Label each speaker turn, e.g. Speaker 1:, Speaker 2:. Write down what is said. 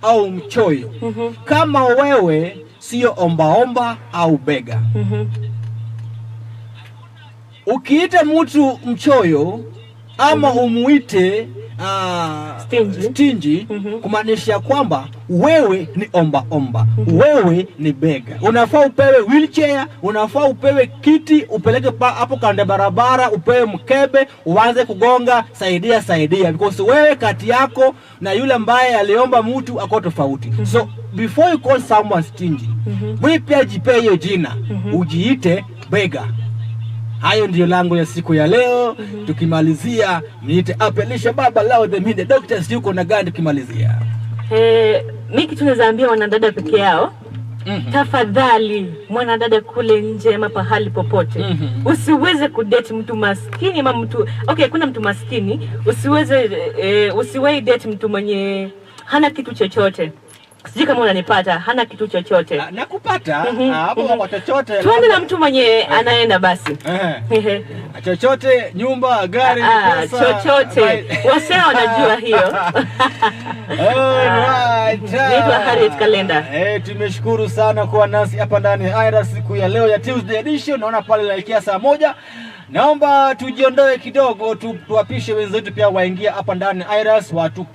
Speaker 1: au mchoyo. Kama wewe sio ombaomba au bega. Ukiita mtu mchoyo ama umuite stingy kumaanisha kwamba wewe ni omba. Wewe ni bega. Unafaa upewe wheelchair, unafaa upewe kiti, upeleke hapo kando barabara, upewe mkebe, uanze kugonga saidia because wewe kati yako na yule ambaye aliomba mtu ako tofauti. So before you call someone stingy, wewe pia jipe hiyo jina, ujiite bega. Hayo ndio lango ya siku ya leo. Tukimalizia niite Apelisha Baba Lao the Media Doctors, yuko na gani tukimalizia?
Speaker 2: Mimi kitu nazaambia wanadada peke yao, tafadhali mwanadada kule nje ama pahali popote, usiweze kudate mtu maskini ama mtu kuna mtu maskini, usiwahi date mtu mwenye hana kitu chochote. Sijui kama unanipata, hana kitu chochote.
Speaker 1: Nakupata. Hapo kwa chochote.
Speaker 2: Tuende na mtu mwenye anaenda basi.
Speaker 1: Chochote, nyumba, gari, pesa.
Speaker 2: Chochote. Wasema wanajua hiyo.
Speaker 1: Alright.
Speaker 2: Naitwa Harriet Kalenda.
Speaker 1: Tumeshukuru sana kuwa nasi hapa ndani ya IRAS siku ya leo ya Tuesday edition. Naona pale laikia saa 1. Naomba tujiondoe kidogo, tuwapishe wenzetu pia waingia hapa ndani IRAS watu